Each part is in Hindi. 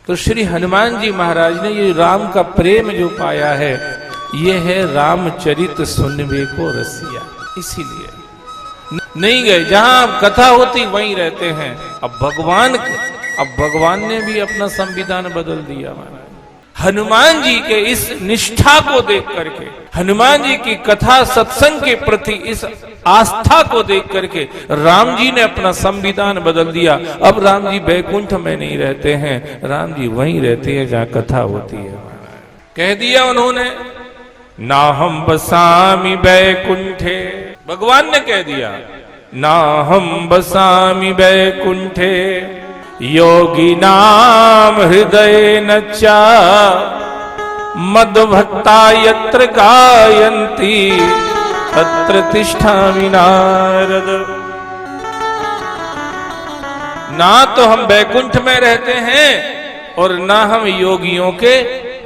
तो श्री हनुमान जी महाराज ने ये राम का प्रेम जो पाया है, ये है रामचरित सुनवे को रसिया। इसीलिए नहीं गए, जहां कथा होती वहीं रहते हैं। अब भगवान ने भी अपना संविधान बदल दिया। हनुमान जी के इस निष्ठा को देख करके, हनुमान जी की कथा सत्संग के प्रति इस आस्था को देख करके राम जी ने अपना संविधान बदल दिया। अब राम जी बैकुंठ में नहीं रहते हैं, राम जी वहीं रहते हैं जहां कथा होती है। कह दिया उन्होंने, ना हम बसामि बैकुंठे, भगवान ने कह दिया, ना हम बसामि बैकुंठे योगी नाम हृदय नच्चा मद भक्ता यत्र गायन्ति तत्र तिष्ठामि नारद। ना तो हम बैकुंठ में रहते हैं और ना हम योगियों के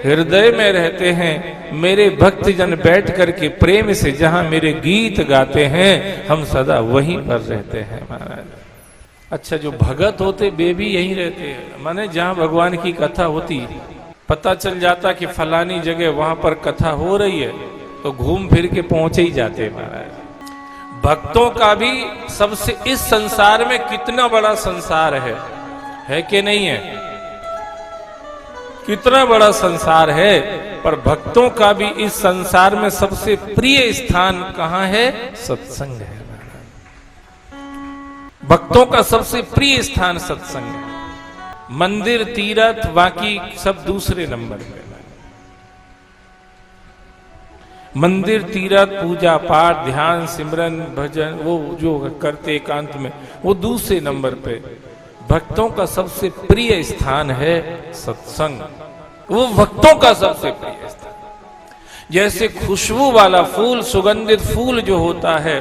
हृदय में रहते हैं। मेरे भक्तजन बैठ करके प्रेम से जहां मेरे गीत गाते हैं, हम सदा वहीं पर रहते हैं महाराज। अच्छा, जो भगत होते वे भी यहीं रहते हैं, माने जहां भगवान की कथा होती, पता चल जाता कि फलानी जगह वहां पर कथा हो रही है, तो घूम फिर के पहुंचे ही जाते महाराज। भक्तों का भी सबसे, इस संसार में कितना बड़ा संसार है कि नहीं है? कितना बड़ा संसार है, पर भक्तों का भी इस संसार में सबसे प्रिय स्थान कहां है? सत्संग है। भक्तों का सबसे प्रिय स्थान सत्संग है। मंदिर तीर्थ बाकी सब दूसरे नंबर पे। मंदिर तीर्थ पूजा पाठ ध्यान सिमरन भजन वो जो करते एकांत में, वो दूसरे नंबर पे। भक्तों का सबसे प्रिय स्थान है सत्संग, वो भक्तों का सबसे प्रिय स्थान। जैसे खुशबू वाला फूल, सुगंधित फूल जो होता है,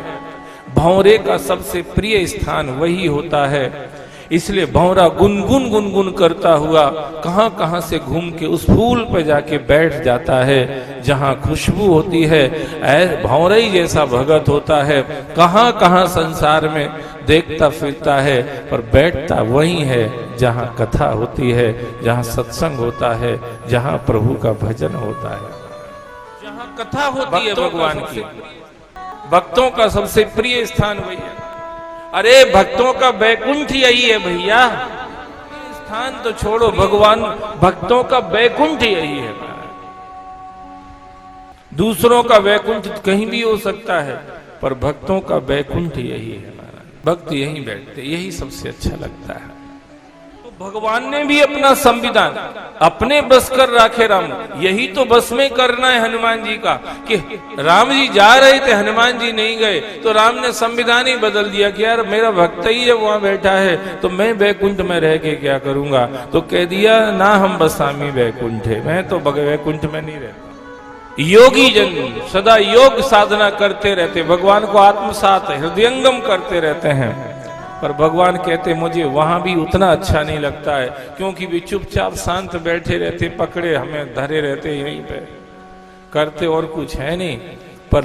भंवरे का सबसे प्रिय स्थान वही होता है। इसलिए भंवरा गुनगुन करता हुआ कहां कहां से घूम के उस फूल पे जाके बैठ जाता है जहां खुशबू होती है। भंवरा ही जैसा भगत होता है, कहां कहां संसार में देखता फिरता है, पर बैठता वही है जहां कथा होती है, जहां सत्संग होता है, जहां प्रभु का भजन होता है, जहां कथा होती है भगवान की। भक्तों का सबसे प्रिय स्थान वही है। अरे भक्तों का बैकुंठ यही है भैया, स्थान तो छोड़ो, भगवान भक्तों का बैकुंठ यही है। दूसरों का बैकुंठ कहीं भी हो सकता है, पर भक्तों का बैकुंठ यही है। भक्त यहीं बैठते, यही सबसे अच्छा लगता है। तो भगवान ने भी अपना संविधान अपने बस कर रखे राम, यही तो बस में करना है हनुमान जी का, कि राम जी जा रहे थे, हनुमान जी नहीं गए, तो राम ने संविधान ही बदल दिया कि यार मेरा भक्त ही जब वहां बैठा है तो मैं बैकुंठ में रह के क्या करूंगा। तो कह दिया, ना हम बसामी बैकुंठे, मैं तो बैकुंठ में नहीं रहता। योगी जन सदा योग साधना करते रहते, भगवान को आत्मसात हृदयंगम करते रहते हैं, पर भगवान कहते मुझे वहां भी उतना अच्छा नहीं लगता है, क्योंकि वे चुपचाप शांत बैठे रहते, पकड़े हमें धरे रहते, यहीं पे करते और कुछ है नहीं। पर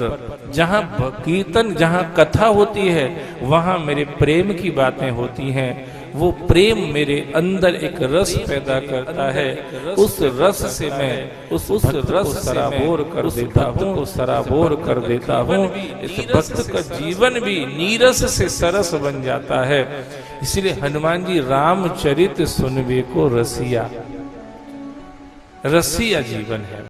जहां कीर्तन, जहां कथा होती है, वहां मेरे प्रेम की बातें होती हैं। वो प्रेम मेरे अंदर एक रस पैदा करता है, उस रस से मैं उस रस सराबोर कर देता हूँ, सराबोर कर देता हूँ। इस भक्त का जीवन भी नीरस से सरस बन जाता है। इसलिए हनुमान जी रामचरित सुनवे को रसिया, रसिया जीवन है।